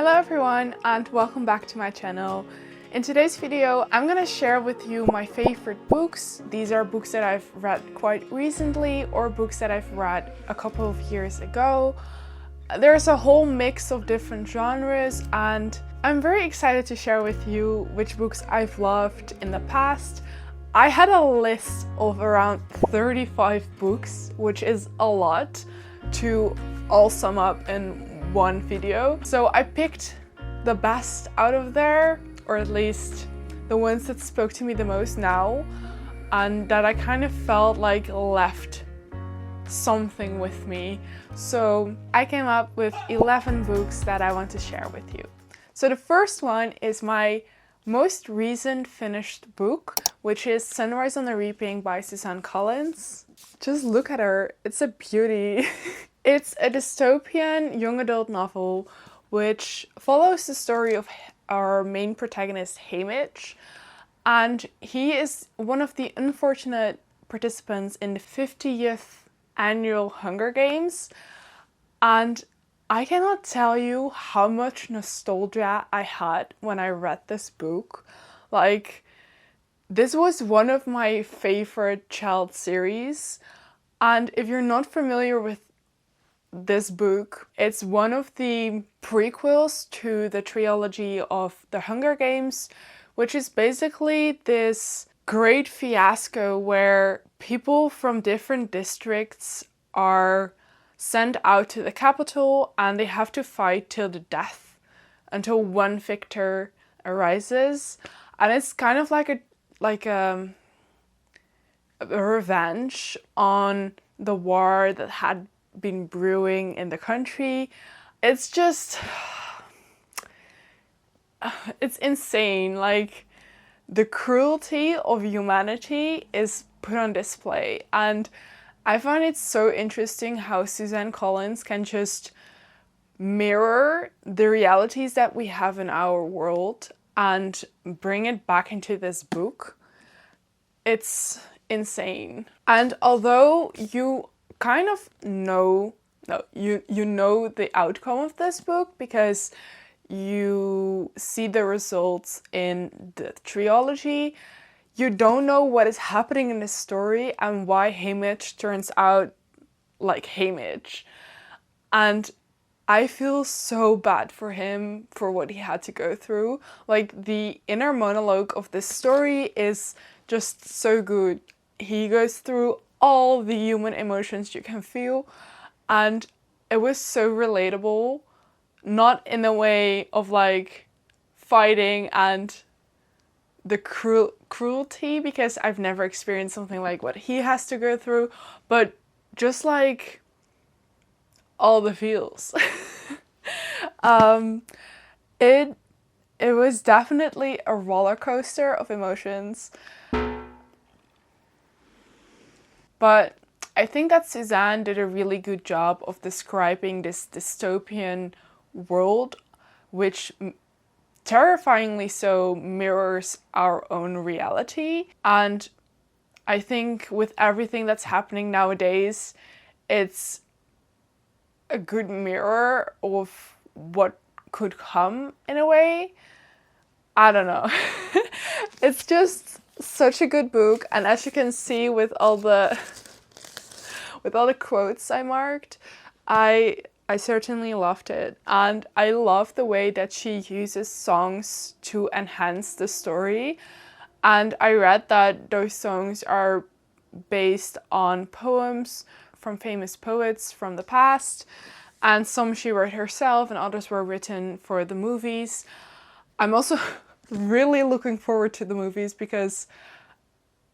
Hello everyone and welcome back to my channel. In today's video, I'm gonna share with you my favorite books. These are books that I've read quite recently or books that I've read a couple of years ago. There's a whole mix of different genres and I'm very excited to share with you which books I've loved in the past. I had a list of around 35 books, which is a lot to all sum up in one video. So I picked the best out of there, or at least the ones that spoke to me the most now and that I kind of felt like left something with me. So I came up with 11 books that I want to share with you. So the first one is my most recent finished book, which is Sunrise on the Reaping by Suzanne Collins. Just look at her, it's a beauty. It's a dystopian young adult novel which follows the story of our main protagonist Hiii, and he is one of the unfortunate participants in the 50th annual Hunger Games, and I cannot tell you how much nostalgia I had when I read this book. Like, this was one of my favorite child series, and if you're not familiar with this book, it's one of the prequels to the trilogy of the Hunger Games, which is basically this great fiasco where people from different districts are sent out to the capital and they have to fight till the death until one victor arises, and it's kind of like a revenge on the war that had been brewing in the country. It's just, it's insane. Like, the cruelty of humanity is put on display, and I find it so interesting how Suzanne Collins can just mirror the realities that we have in our world and bring it back into this book. It's insane. And although you kind of know, you know the outcome of this book because you see the results in the trilogy, you don't know what is happening in the story and why Hiii turns out like Hiii. And I feel so bad for him for what he had to go through. Like, the inner monologue of this story is just so good. He goes through all the human emotions you can feel, and it was so relatable, not in the way of like fighting and the cruelty, because I've never experienced something like what he has to go through, but just like all the feels. It was definitely a roller coaster of emotions. But I think that Suzanne did a really good job of describing this dystopian world, which terrifyingly so mirrors our own reality. And I think with everything that's happening nowadays, it's a good mirror of what could come in a way. I don't know. It's just such a good book, and as you can see with all the quotes I marked, I certainly loved it, and I love the way that she uses songs to enhance the story. And I read that those songs are based on poems from famous poets from the past, and some she wrote herself and others were written for the movies. I'm also really looking forward to the movies because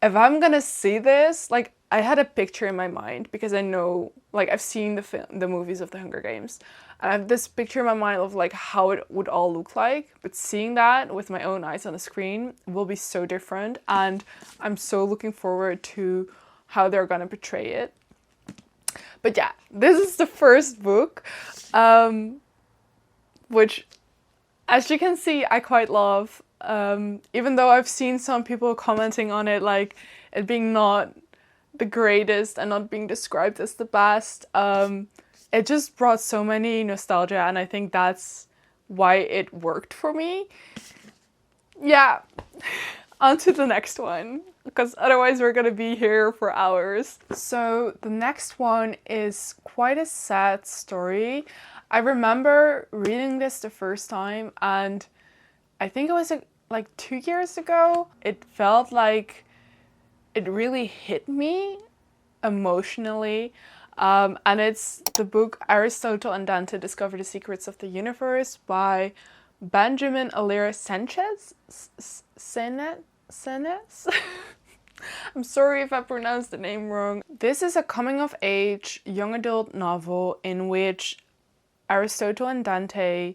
if I'm gonna see this, like, I had a picture in my mind because I know, like, I've seen the movies of the Hunger Games, and I have this picture in my mind of like how it would all look like, but seeing that with my own eyes on the screen will be so different, and I'm so looking forward to how they're gonna portray it. But yeah, this is the first book, which, as you can see, I quite love. Even though I've seen some people commenting on it, like it being not the greatest and not being described as the best, it just brought so many nostalgia, and I think that's why it worked for me. Yeah, on to the next one, because otherwise we're gonna be here for hours. So the next one is quite a sad story. I remember reading this the first time, and I think it was like 2 years ago. It felt like it really hit me emotionally. And it's the book Aristotle and Dante Discover the Secrets of the Universe by Benjamin Alira Sanchez. Senes? I'm sorry if I pronounced the name wrong. This is a coming-of-age young adult novel in which Aristotle and Dante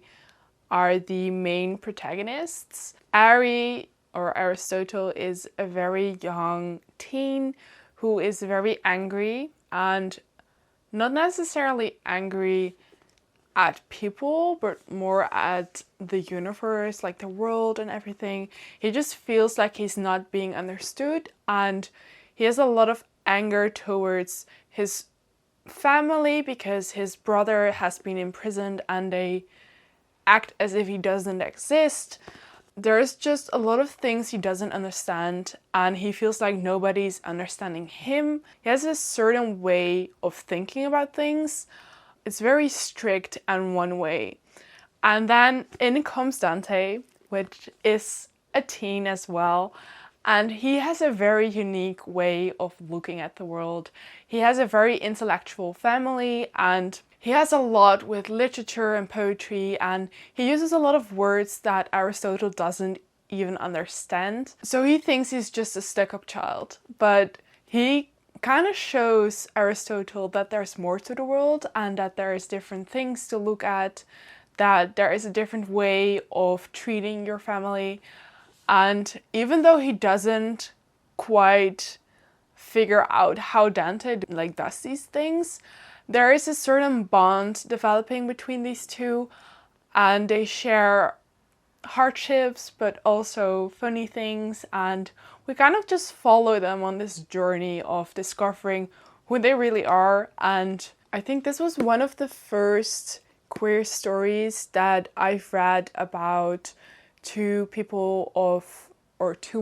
are the main protagonists. Ari, or Aristotle, is a very young teen who is very angry, and not necessarily angry at people, but more at the universe, like the world and everything. He just feels like he's not being understood, and he has a lot of anger towards his family because his brother has been imprisoned and they act as if he doesn't exist. There's just a lot of things he doesn't understand, and he feels like nobody's understanding him. He has a certain way of thinking about things. It's very strict and one way. And then in comes Dante, which is a teen as well. And he has a very unique way of looking at the world. He has a very intellectual family, and he has a lot with literature and poetry, and he uses a lot of words that Aristotle doesn't even understand. So he thinks he's just a stuck-up child, but he kind of shows Aristotle that there's more to the world and that there's different things to look at, that there is a different way of treating your family. And even though he doesn't quite figure out how Dante does these things, there is a certain bond developing between these two, and they share hardships but also funny things, and we kind of just follow them on this journey of discovering who they really are. And I think this was one of the first queer stories that I've read about two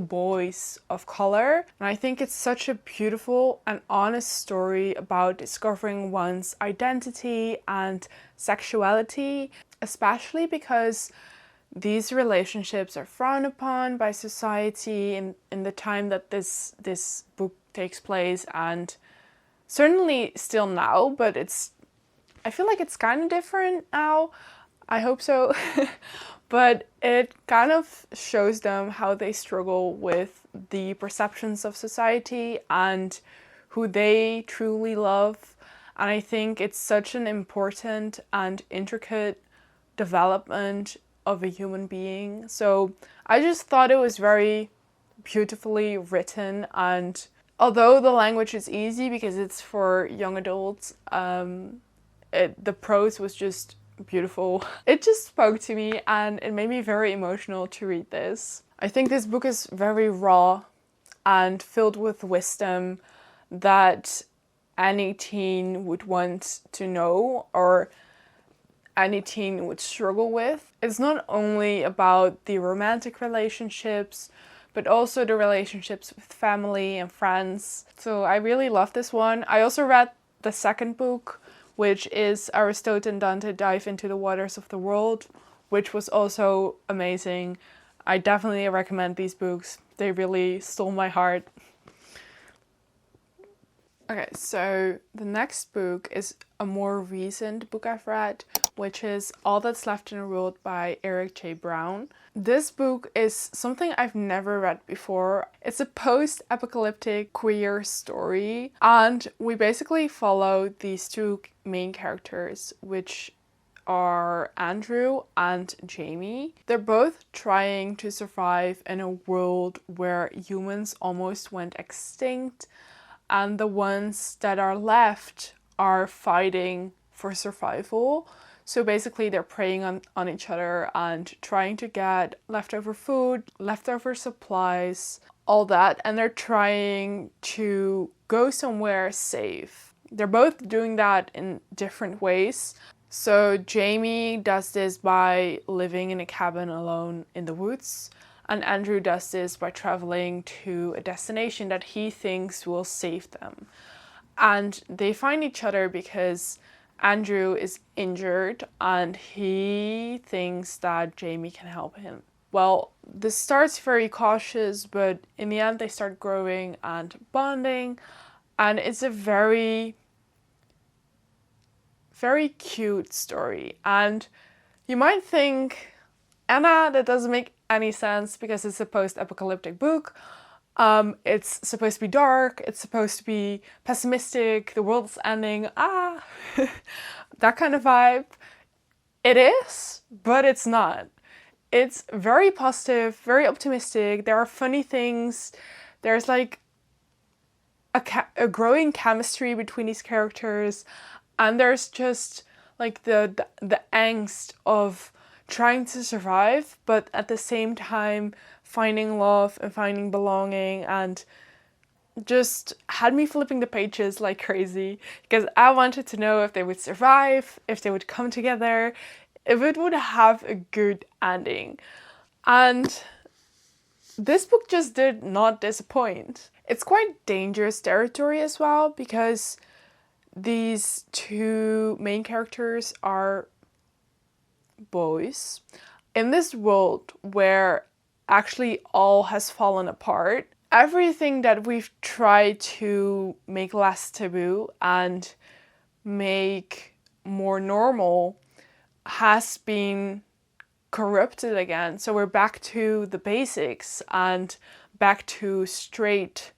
boys of color. And I think it's such a beautiful and honest story about discovering one's identity and sexuality, especially because these relationships are frowned upon by society in the time that this book takes place, and certainly still now, but I feel like it's kind of different now. I hope so. But it kind of shows them how they struggle with the perceptions of society and who they truly love. And I think it's such an important and intricate development of a human being. So I just thought it was very beautifully written, and although the language is easy because it's for young adults, the prose was just beautiful. It just spoke to me and it made me very emotional to read this. I think this book is very raw and filled with wisdom that any teen would want to know, or any teen would struggle with. It's not only about the romantic relationships, but also the relationships with family and friends. So I really love this one. I also read the second book, which is Aristotle and Dante Dive into the Waters of the World, which was also amazing. I definitely recommend these books. They really stole my heart. Okay, so the next book is a more recent book I've read, which is All That's Left in the World by Eric J. Brown. This book is something I've never read before. It's a post-apocalyptic queer story, and we basically follow these two main characters, which are Andrew and Jamie. They're both trying to survive in a world where humans almost went extinct, and the ones that are left are fighting for survival. So basically they're preying on each other and trying to get leftover food, leftover supplies, all that, and they're trying to go somewhere safe. They're both doing that in different ways. So Jamie does this by living in a cabin alone in the woods, and Andrew does this by traveling to a destination that he thinks will save them. And they find each other because Andrew is injured and he thinks that Jamie can help him. Well, this starts very cautious, but in the end they start growing and bonding, and it's a very cute story. And you might think, Anna, that doesn't make any sense because it's a post-apocalyptic book. It's supposed to be dark, it's supposed to be pessimistic, the world's ending, that kind of vibe. It is, but it's not. It's very positive, very optimistic. There are funny things. There's like a growing chemistry between these characters. And there's just like the angst of trying to survive, but at the same time finding love and finding belonging, and just had me flipping the pages like crazy because I wanted to know if they would survive, if they would come together, if it would have a good ending. And this book just did not disappoint. It's quite dangerous territory as well because these two main characters are boys in this world where actually all has fallen apart. Everything that we've tried to make less taboo and make more normal has been corrupted again. So we're back to the basics and back to straight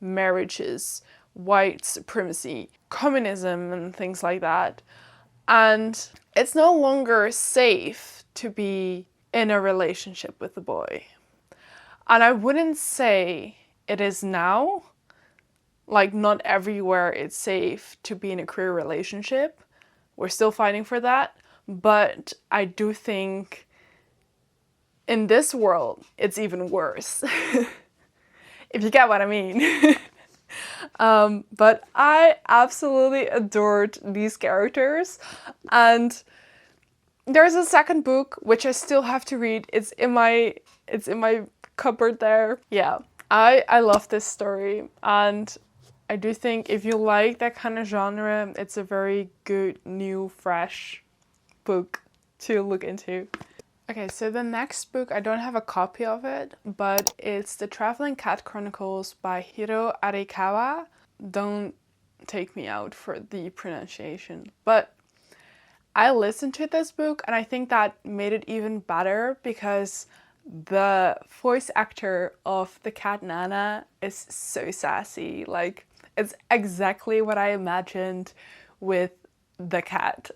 marriages, white supremacy, communism and things like that. And it's no longer safe to be in a relationship with a boy. And I wouldn't say it is now. Like, not everywhere it's safe to be in a queer relationship. We're still fighting for that. But I do think in this world, it's even worse. If you get what I mean. But I absolutely adored these characters. And there's a second book, which I still have to read. It's in my cupboard there. Yeah, I love this story. And I do think if you like that kind of genre, it's a very good, new, fresh book to look into. Okay, so the next book, I don't have a copy of it, but it's The Traveling Cat Chronicles by Hiro Arikawa. Don't take me out for the pronunciation, but I listened to this book and I think that made it even better because the voice actor of the cat Nana is so sassy. Like, it's exactly what I imagined with the cat.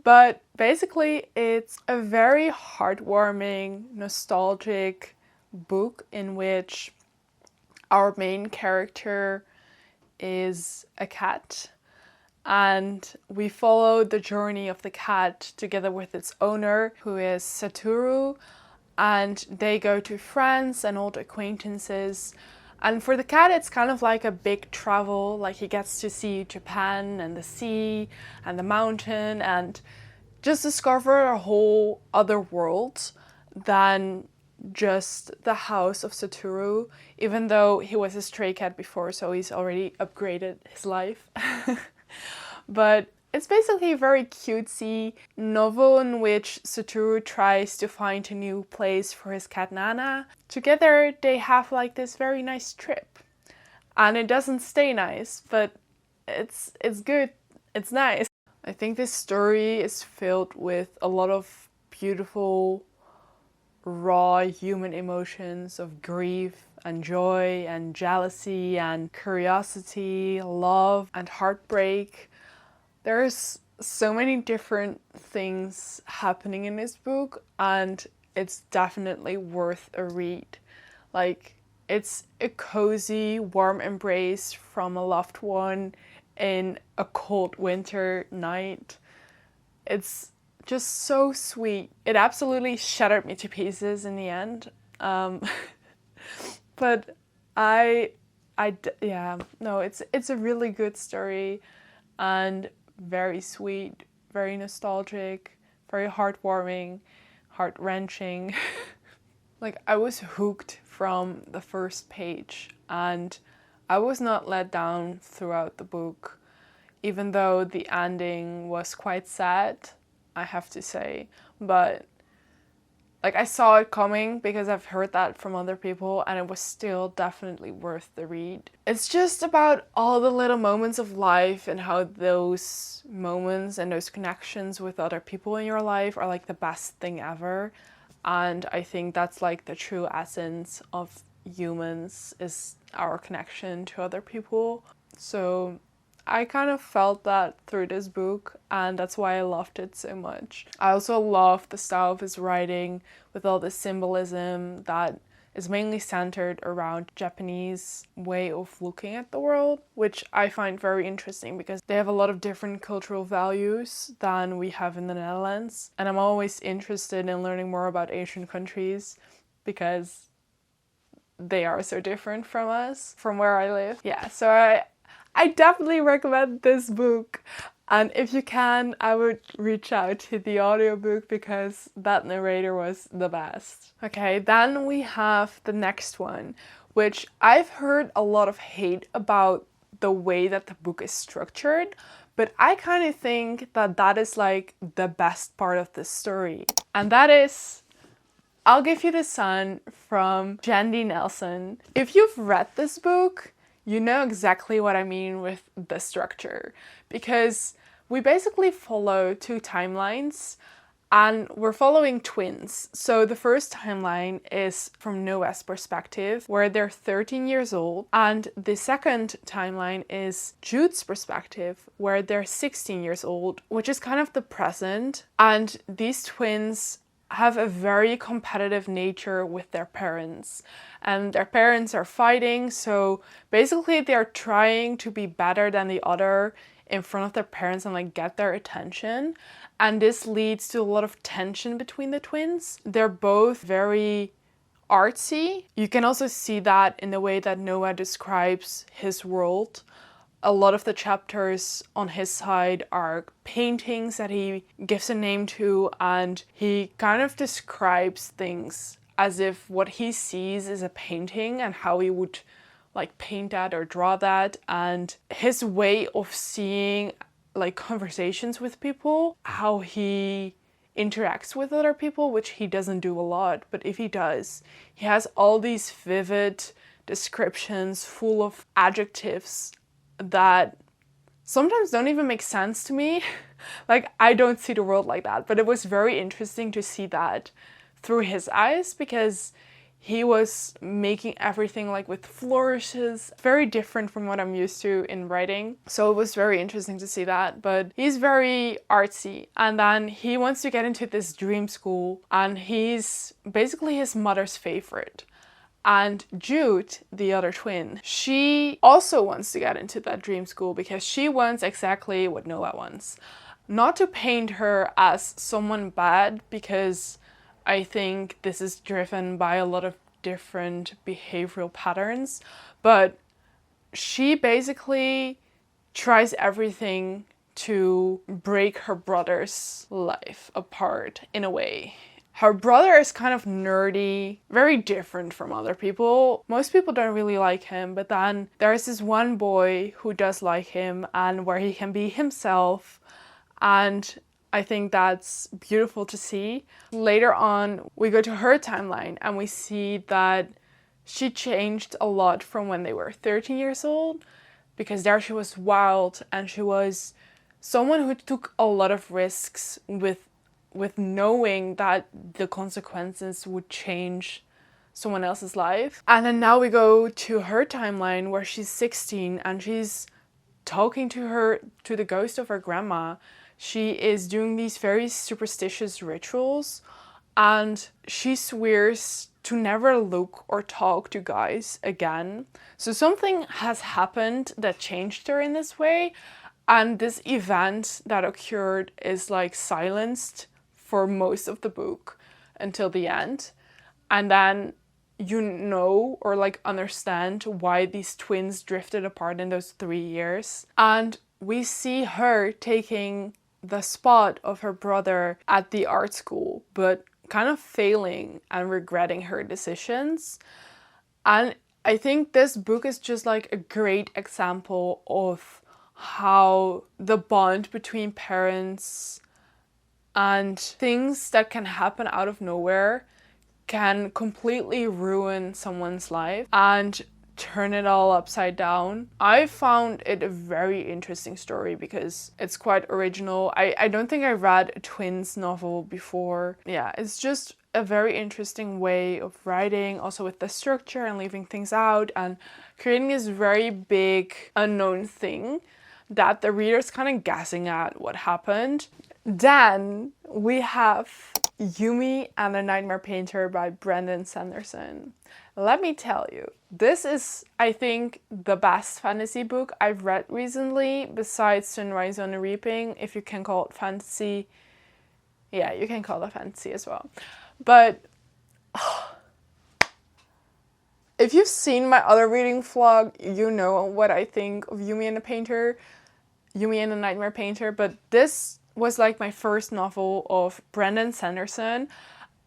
But basically it's a very heartwarming, nostalgic book in which our main character is a cat. And we follow the journey of the cat together with its owner, who is Satoru, and they go to France and old acquaintances. And for the cat, it's kind of like a big travel, like he gets to see Japan and the sea and the mountain and just discover a whole other world than just the house of Satoru, even though he was a stray cat before, so he's already upgraded his life. But it's basically a very cutesy novel in which Satoru tries to find a new place for his cat Nana. Together they have like this very nice trip. And it doesn't stay nice, but it's good, it's nice. I think this story is filled with a lot of beautiful, raw human emotions of grief and joy and jealousy and curiosity, love and heartbreak. There's so many different things happening in this book, and it's definitely worth a read. Like, it's a cozy, warm embrace from a loved one in a cold winter night. It's just so sweet. It absolutely shattered me to pieces in the end. But it's a really good story and very sweet, very nostalgic, very heartwarming, heart-wrenching. Like, I was hooked from the first page, and I was not let down throughout the book, even though the ending was quite sad, I have to say. But like, I saw it coming because I've heard that from other people, and it was still definitely worth the read. It's just about all the little moments of life and how those moments and those connections with other people in your life are like the best thing ever. And I think that's like the true essence of humans, is our connection to other people. So I kind of felt that through this book, and that's why I loved it so much. I also love the style of his writing with all the symbolism that is mainly centered around Japanese way of looking at the world, which I find very interesting because they have a lot of different cultural values than we have in the Netherlands. And I'm always interested in learning more about Asian countries because they are so different from us, from where I live. Yeah, so I definitely recommend this book. And if you can, I would reach out to the audiobook because that narrator was the best. Okay, then we have the next one, which I've heard a lot of hate about the way that the book is structured, but I kind of think that that is like the best part of the story. And that is I'll Give You the Sun from Jandy Nelson. If you've read this book, you know exactly what I mean with the structure, because we basically follow two timelines and we're following twins. So the first timeline is from Noah's perspective, where they're 13 years old, and the second timeline is Jude's perspective, where they're 16 years old, which is kind of the present. And these twins have a very competitive nature with their parents, and their parents are fighting, so basically they're trying to be better than the other in front of their parents and like get their attention, and this leads to a lot of tension between the twins. They're both very artsy. You can also see that in the way that Noah describes his world. A lot of the chapters on his side are paintings that he gives a name to, and he kind of describes things as if what he sees is a painting and how he would like paint that or draw that, and his way of seeing like conversations with people, how he interacts with other people, which he doesn't do a lot, but if he does, he has all these vivid descriptions full of adjectives that sometimes don't even make sense to me. Like, I don't see the world like that, but it was very interesting to see that through his eyes because he was making everything like with flourishes, very different from what I'm used to in writing. So it was very interesting to see that, but he's very artsy. And then he wants to get into this dream school, and he's basically his mother's favorite. And Jude, the other twin, she also wants to get into that dream school because she wants exactly what Noah wants. Not to paint her as someone bad, because I think this is driven by a lot of different behavioral patterns, but she basically tries everything to break her brother's life apart in a way. Her brother is kind of nerdy, very different from other people. Most people don't really like him, but then there's this one boy who does like him and where he can be himself, and I think that's beautiful to see. Later on, we go to her timeline and we see that she changed a lot from when they were 13 years old, because there she was wild and she was someone who took a lot of risks with knowing that the consequences would change someone else's life. And then now we go to her timeline where she's 16 and she's talking to the ghost of her grandma. She is doing these very superstitious rituals, and she swears to never look or talk to guys again. So something has happened that changed her in this way, and this event that occurred is like silenced for most of the book until the end. And then you know or like understand why these twins drifted apart in those 3 years. And we see her taking the spot of her brother at the art school, but kind of failing and regretting her decisions. And I think this book is just like a great example of how the bond between parents and things that can happen out of nowhere can completely ruin someone's life and turn it all upside down. I found it a very interesting story because it's quite original. I don't think I read a twins novel before. Yeah, it's just a very interesting way of writing, also with the structure and leaving things out and creating this very big unknown thing that the reader's kind of guessing at what happened. Then we have Yumi and the Nightmare Painter by Brandon Sanderson. Let me tell you, this is, I think, the best fantasy book I've read recently, besides Sunrise on the Reaping, if you can call it fantasy. Yeah, you can call it fantasy as well. But if you've seen my other reading vlog, you know what I think of Yumi and the Nightmare Painter, but this was like my first novel of Brandon Sanderson,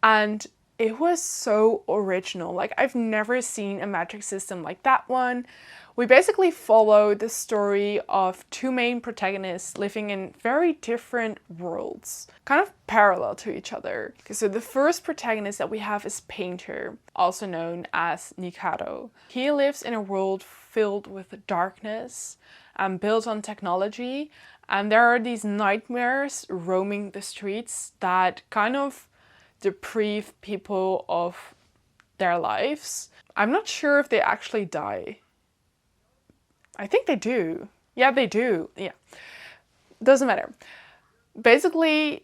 and it was so original. Like, I've never seen a magic system like that one. We basically follow the story of two main protagonists living in very different worlds, kind of parallel to each other. So the first protagonist that we have is Painter, also known as Nikado. He lives in a world filled with darkness and built on technology, and there are these nightmares roaming the streets that kind of deprive people of their lives. I'm not sure if they actually die. I think they do. Yeah, they do. Yeah. Doesn't matter. Basically,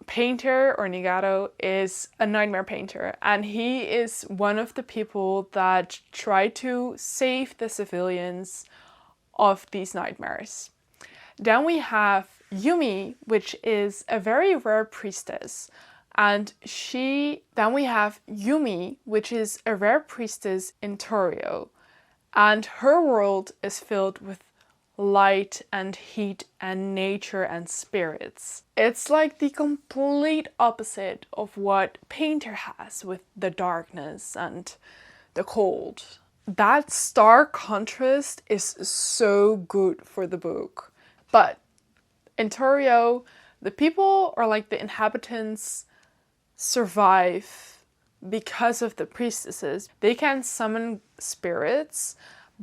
Painter, or Nikado, is a nightmare painter, and he is one of the people that try to save the civilians of these nightmares. Then we have Yumi, which is a very rare priestess. Then we have Yumi, which is a rare priestess in Torio. And her world is filled with light and heat and nature and spirits. It's like the complete opposite of what Painter has with the darkness and the cold. That stark contrast is so good for the book. But in Torio, the people, or like the inhabitants, survive because of the priestesses. They can summon spirits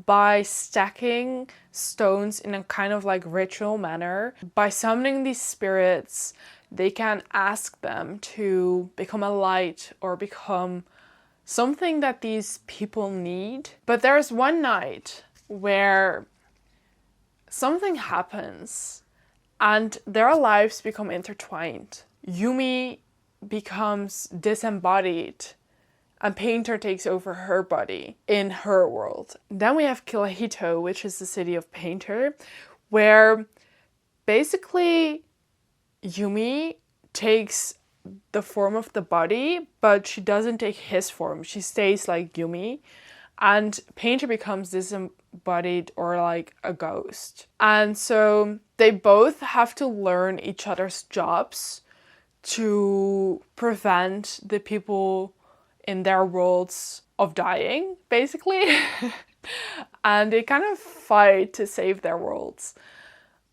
by stacking stones in a kind of like ritual manner. By summoning these spirits, they can ask them to become a light or become something that these people need. But there's one night where something happens and their lives become intertwined. Yumi becomes disembodied and Painter takes over her body in her world. Then we have Kilahito, which is the city of Painter, where basically Yumi takes the form of the body, but she doesn't take his form. She stays like Yumi, and Painter becomes disembodied, or like a ghost. And so they both have to learn each other's jobs to prevent the people in their worlds of dying, basically. And they kind of fight to save their worlds.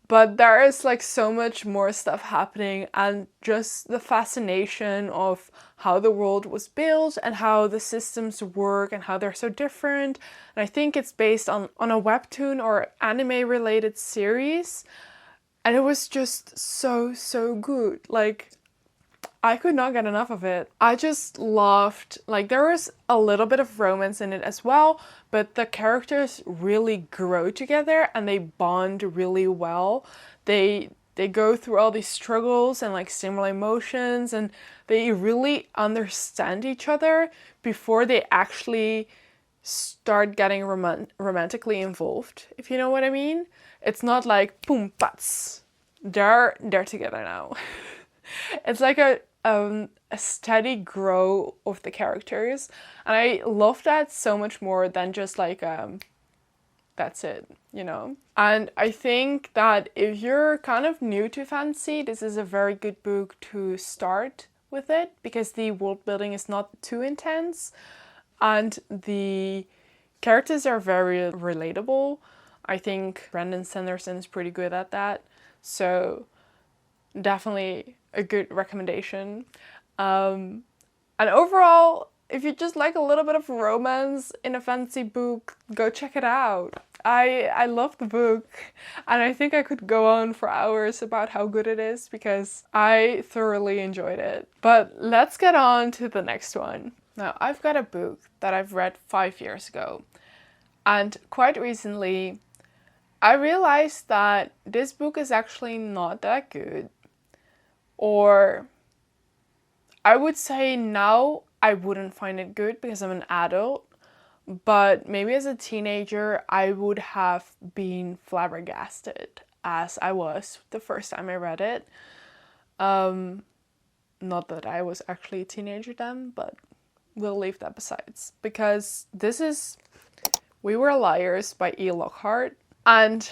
But there is like so much more stuff happening, and just the fascination of how the world was built and how the systems work and how they're so different. And I think it's based on a webtoon or anime related series. And it was just so good. Like, I could not get enough of it. I just loved, like, there was a little bit of romance in it as well, but the characters really grow together and they bond really well. They go through all these struggles and like similar emotions, and they really understand each other before they actually start getting romantically involved, if you know what I mean. It's not like boom, bats. They're together now. It's like a steady grow of the characters, and I love that so much more than just like that's it, you know? And I think that if you're kind of new to fantasy, this is a very good book to start with it, because the world building is not too intense and the characters are very relatable. I think Brandon Sanderson is pretty good at that. So definitely a good recommendation. And overall, if you just like a little bit of romance in a fantasy book, go check it out. I love the book, and I think I could go on for hours about how good it is because I thoroughly enjoyed it. But let's get on to the next one. Now, I've got a book that I've read 5 years ago, and quite recently I realized that this book is actually not that good. Or I would say now I wouldn't find it good because I'm an adult, but maybe as a teenager I would have been flabbergasted as I was the first time I read it. Not that I was actually a teenager then, but we'll leave that besides, because this is We Were Liars by E. Lockhart, and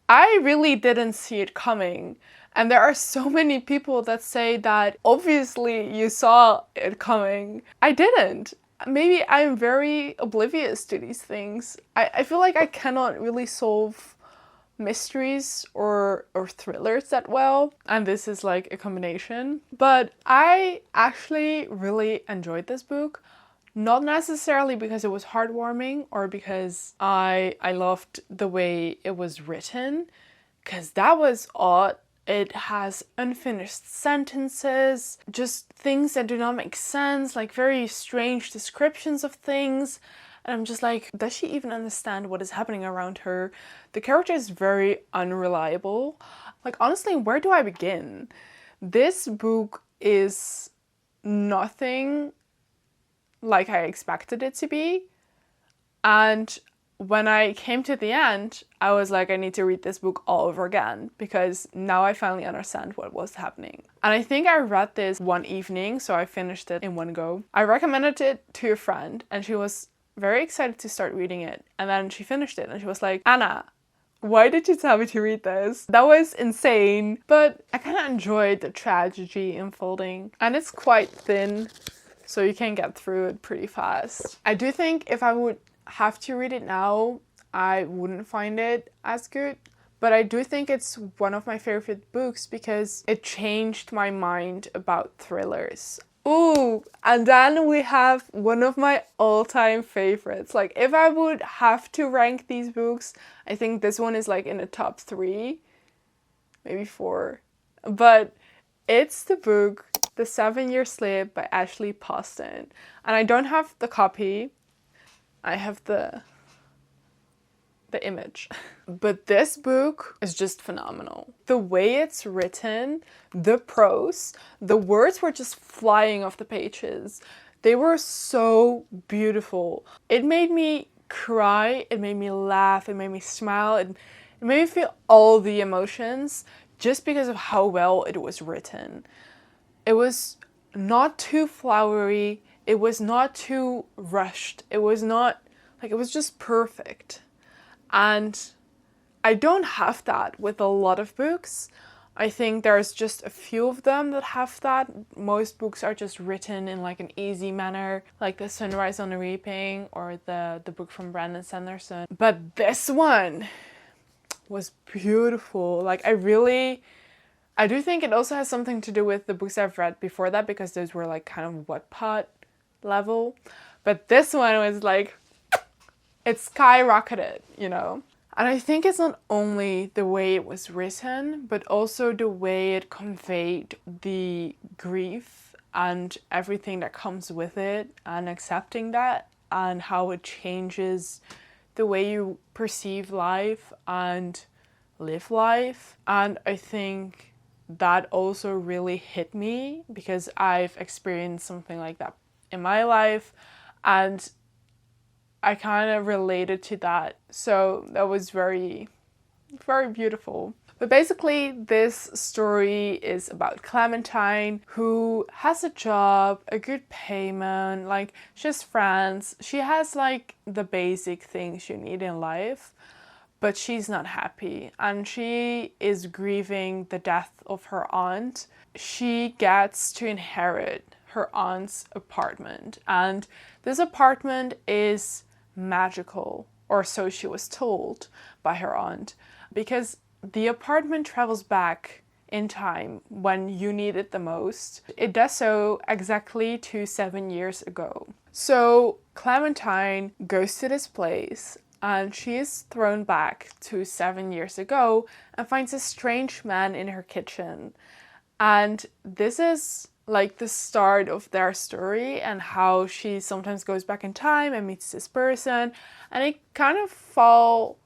I really didn't see it coming. And there are so many people that say that obviously you saw it coming. I didn't. Maybe I'm very oblivious to these things. I feel like I cannot really solve mysteries or thrillers that well, and this is like a combination. But I actually really enjoyed this book. Not necessarily because it was heartwarming or because I loved the way it was written, because that was odd. It has unfinished sentences, just things that do not make sense, like very strange descriptions of things. And I'm just like, does she even understand what is happening around her? The character is very unreliable. Like, honestly, where do I begin? This book is nothing like I expected it to be. And when I came to the end, I was like, I need to read this book all over again because now I finally understand what was happening. And I think I read this one evening, so I finished it in one go. I recommended it to a friend and she was very excited to start reading it. And then she finished it and she was like, Anna, why did you tell me to read this? That was insane. But I kind of enjoyed the tragedy unfolding, and it's quite thin, so you can get through it pretty fast. I do think if I would have to read it now, I wouldn't find it as good, but I do think it's one of my favorite books because it changed my mind about thrillers. Ooh, and then we have one of my all-time favorites. Like, if I would have to rank these books, I think this one is like in the top 3, maybe 4. But it's the book The 7-Year Slip by Ashley Poston. And I don't have the copy. I have the image. But this book is just phenomenal. The way it's written, the prose, the words were just flying off the pages. They were so beautiful. It made me cry, it made me laugh, it made me smile, it made me feel all the emotions just because of how well it was written. It was not too flowery, it was not too rushed, it was not, like, it was just perfect. And I don't have that with a lot of books. I think there's just a few of them that have that. Most books are just written in like an easy manner, like The Sunrise on the Reaping or the book from Brandon Sanderson. But this one was beautiful. Like, I do think it also has something to do with the books I've read before that, because those were like kind of Wattpad level. But this one was like, it skyrocketed, you know? And I think it's not only the way it was written, but also the way it conveyed the grief and everything that comes with it, and accepting that, and how it changes the way you perceive life and live life. And I think that also really hit me because I've experienced something like that in my life, and I kind of related to that. So that was very, very beautiful. But basically this story is about Clementine, who has a job, a good payment, like she has friends, she has like the basic things you need in life, but she's not happy and she is grieving the death of her aunt. She gets to inherit her aunt's apartment, and this apartment is magical, or so she was told by her aunt, because the apartment travels back in time when you need it the most. It does so exactly to 7 years ago. So Clementine goes to this place and she is thrown back to 7 years ago and finds a strange man in her kitchen. And this is like the start of their story and how she sometimes goes back in time and meets this person, and it kind of fall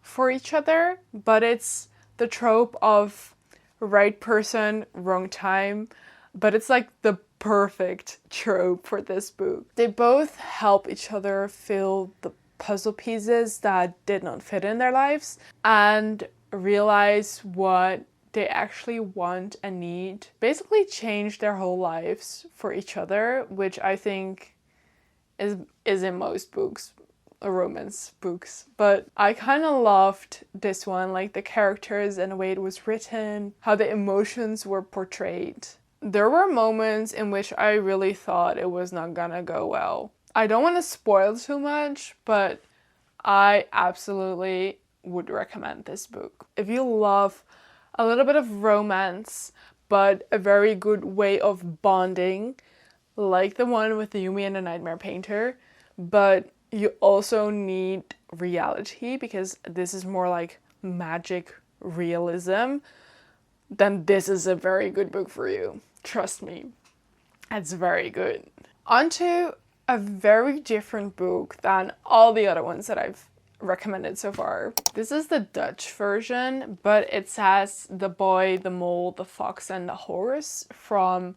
for each other, but it's the trope of right person, wrong time, but it's like the perfect trope for this book. They both help each other fill the puzzle pieces that did not fit in their lives and realize what they actually want and need. Basically change their whole lives for each other, which I think is in most books, romance books. But I kind of loved this one, like the characters and the way it was written, how the emotions were portrayed. There were moments in which I really thought it was not gonna go well. I don't want to spoil too much, but I absolutely would recommend this book. If you love a little bit of romance, but a very good way of bonding, like the one with the Yumi and the Nightmare Painter, but you also need reality because this is more like magic realism, then this is a very good book for you. Trust me, it's very good. On to a very different book than all the other ones that I've recommended so far. This is the Dutch version, but it says The Boy, the Mole, the Fox and the Horse from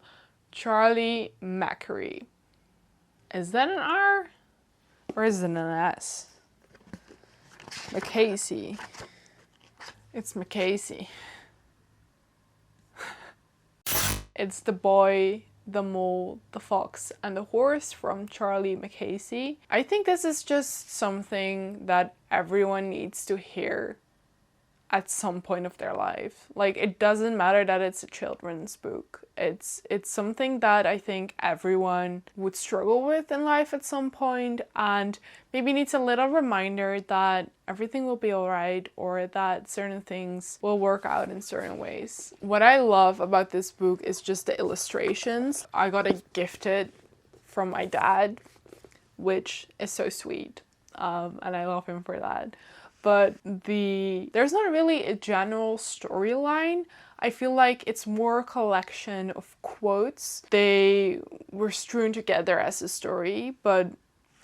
Charlie Macquarie. Is that an R? Or is it an S? Macasey. It's Macasey. It's The Boy, the Mole, the Fox and the Horse from Charlie Macasey. I think this is just something that everyone needs to hear at some point of their life. Like, it doesn't matter that it's a children's book. It's something that I think everyone would struggle with in life at some point, and maybe needs a little reminder that everything will be alright, or that certain things will work out in certain ways. What I love about this book is just the illustrations. I got it gifted from my dad, which is so sweet, and I love him for that. But there's not really a general storyline. I feel like it's more a collection of quotes. They were strewn together as a story, but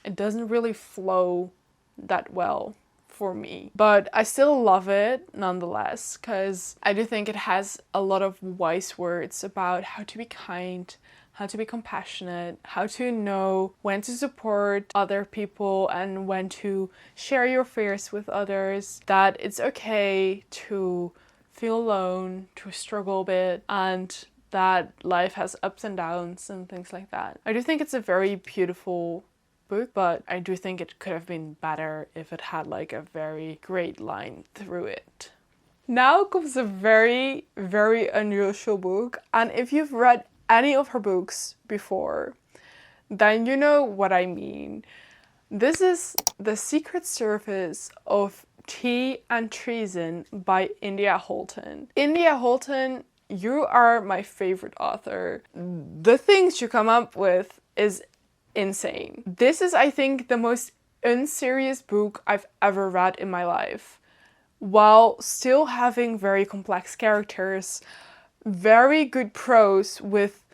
it doesn't really flow that well for me. But I still love it nonetheless, because I do think it has a lot of wise words about how to be kind, how to be compassionate, how to know when to support other people and when to share your fears with others, that it's okay to feel alone, to struggle a bit, and that life has ups and downs and things like that. I do think it's a very beautiful book, but I do think it could have been better if it had like a very great line through it. Now comes a very, very unusual book, and if you've read any of her books before, then you know what I mean. This is The Secret Service of Tea and Treason by India Holton. India Holton, you are my favorite author. The things you come up with is insane. This is, I think, the most unserious book I've ever read in my life, while still having very complex characters, very good prose with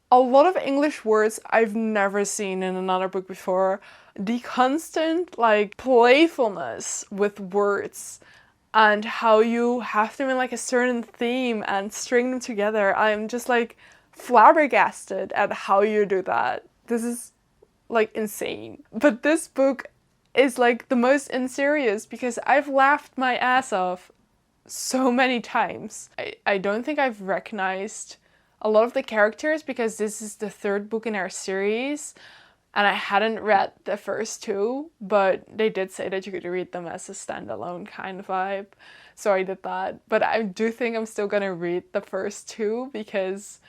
a lot of English words I've never seen in another book before. The constant like playfulness with words and how you have them in like a certain theme and string them together. I'm just like flabbergasted at how you do that. This is like insane. But this book is like the most unserious because I've laughed my ass off so many times. I don't think I've recognized a lot of the characters because this is the third book in our series and I hadn't read the first two, but they did say that you could read them as a standalone kind of vibe. So I did that. But I do think I'm still gonna read the first two because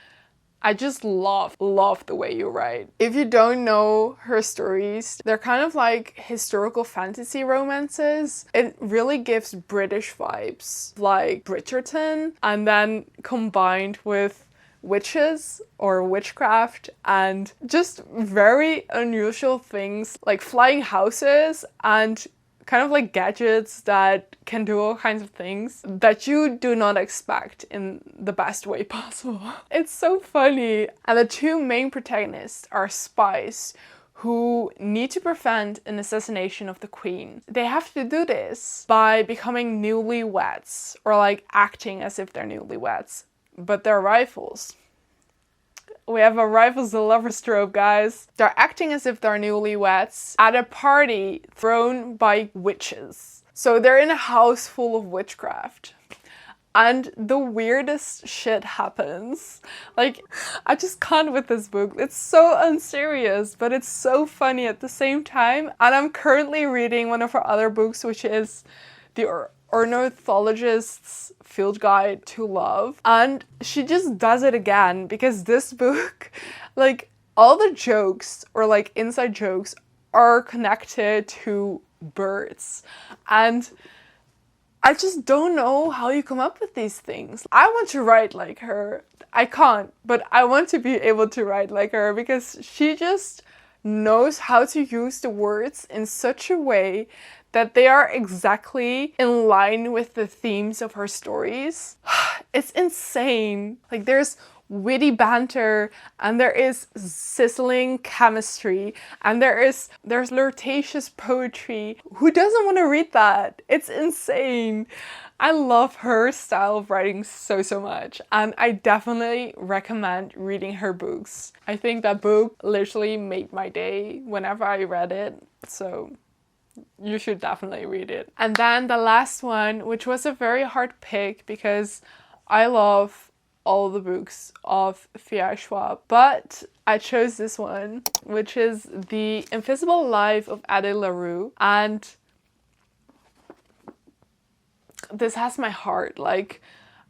I just love the way you write. If you don't know her stories, they're kind of like historical fantasy romances. It really gives British vibes, like Bridgerton, and then combined with witches or witchcraft and just very unusual things like flying houses and kind of like gadgets that can do all kinds of things that you do not expect in the best way possible. It's so funny. And the two main protagonists are spies who need to prevent an assassination of the queen. They have to do this by becoming newlyweds or like acting as if they're newlyweds, but they're rivals. We have a rivals to lovers trope, guys. They're acting as if they're newlyweds at a party thrown by witches. So they're in a house full of witchcraft. And the weirdest shit happens. Like, I just can't with this book. It's so unserious, but it's so funny at the same time. And I'm currently reading one of her other books, which is the Ornithologist's Field Guide to Love, and she just does it again because this book, like all the jokes or like inside jokes are connected to birds, and I just don't know how you come up with these things. I want to write like her. I can't, but I want to be able to write like her because she just knows how to use the words in such a way that they are exactly in line with the themes of her stories. It's insane. Like there's witty banter and there is sizzling chemistry and there's flirtatious poetry. Who doesn't want to read that? It's insane. I love her style of writing so much, and I definitely recommend reading her books. I think that book literally made my day whenever I read it, so you should definitely read it. And then the last one, which was a very hard pick because I love all the books of Fiona Schwab, but I chose this one, which is The Invisible Life of Addie LaRue, and this has my heart. Like,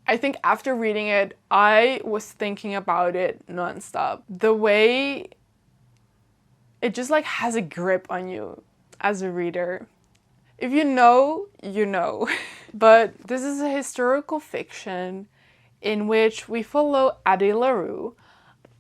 I think after reading it, I was thinking about it nonstop. The way it just like has a grip on you as a reader. If you know, you know. But this is a historical fiction in which we follow Addie LaRue,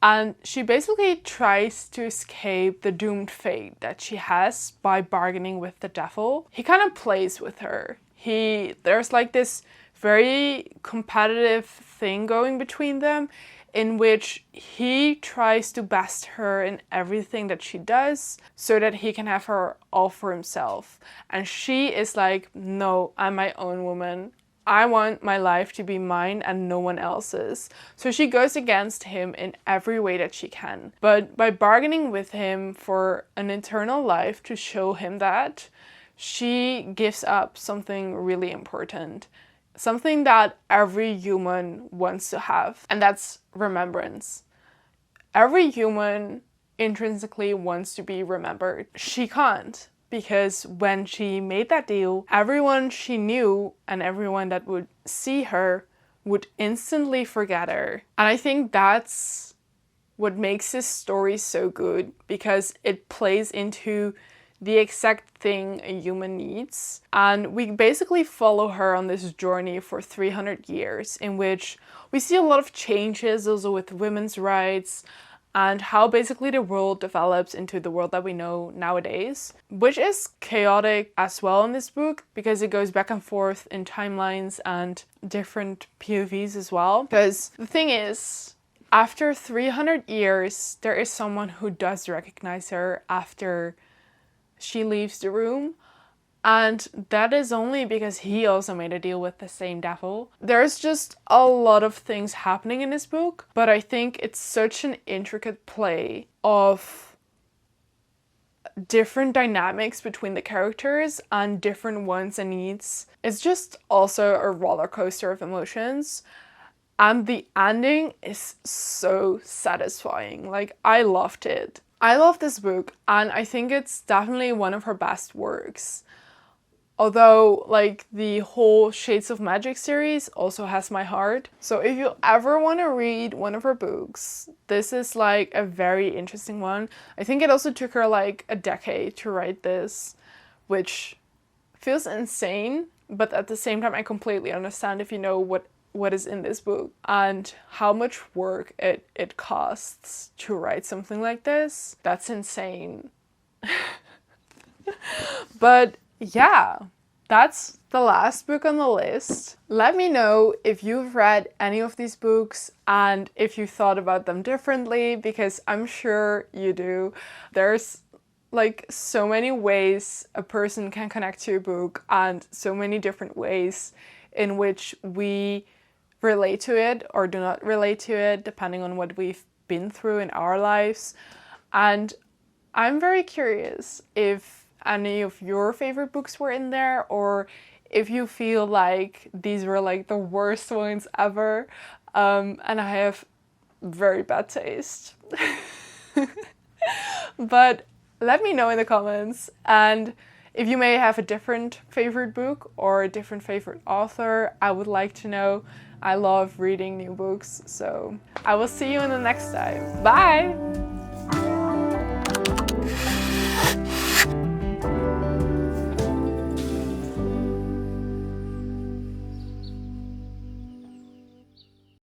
and she basically tries to escape the doomed fate that she has by bargaining with the devil. He kind of plays with her. There's like this very competitive thing going between them in which he tries to best her in everything that she does so that he can have her all for himself. And she is like, no, I'm my own woman. I want my life to be mine and no one else's. So she goes against him in every way that she can. But by bargaining with him for an eternal life to show him that, she gives up something really important. Something that every human wants to have, and that's remembrance. Every human intrinsically wants to be remembered. She can't, because when she made that deal, everyone she knew and everyone that would see her would instantly forget her. And I think that's what makes this story so good, because it plays into the exact thing a human needs. And we basically follow her on this journey for 300 years in which we see a lot of changes also with women's rights and how basically the world develops into the world that we know nowadays, which is chaotic as well in this book because it goes back and forth in timelines and different POVs as well. Because the thing is, after 300 years, there is someone who does recognize her after she leaves the room, and that is only because he also made a deal with the same devil. There's just a lot of things happening in this book, but I think it's such an intricate play of different dynamics between the characters and different wants and needs. It's just also a roller coaster of emotions. And the ending is so satisfying. Like, I loved it. I love this book, and I think it's definitely one of her best works. Although, like, the whole Shades of Magic series also has my heart. So if you ever want to read one of her books, this is like a very interesting one. I think it also took her like a decade to write this, which feels insane, but at the same time I completely understand if you know what is in this book and how much work it costs to write something like this. That's insane. But yeah, that's the last book on the list. Let me know if you've read any of these books and if you thought about them differently, because I'm sure you do. There's like so many ways a person can connect to a book and so many different ways in which we relate to it or do not relate to it, depending on what we've been through in our lives. And I'm very curious if any of your favorite books were in there, or if you feel like these were like the worst ones ever, and I have very bad taste. But let me know in the comments, and if you may have a different favorite book or a different favorite author, I would like to know. I love reading new books, so I will see you in the next time. Bye!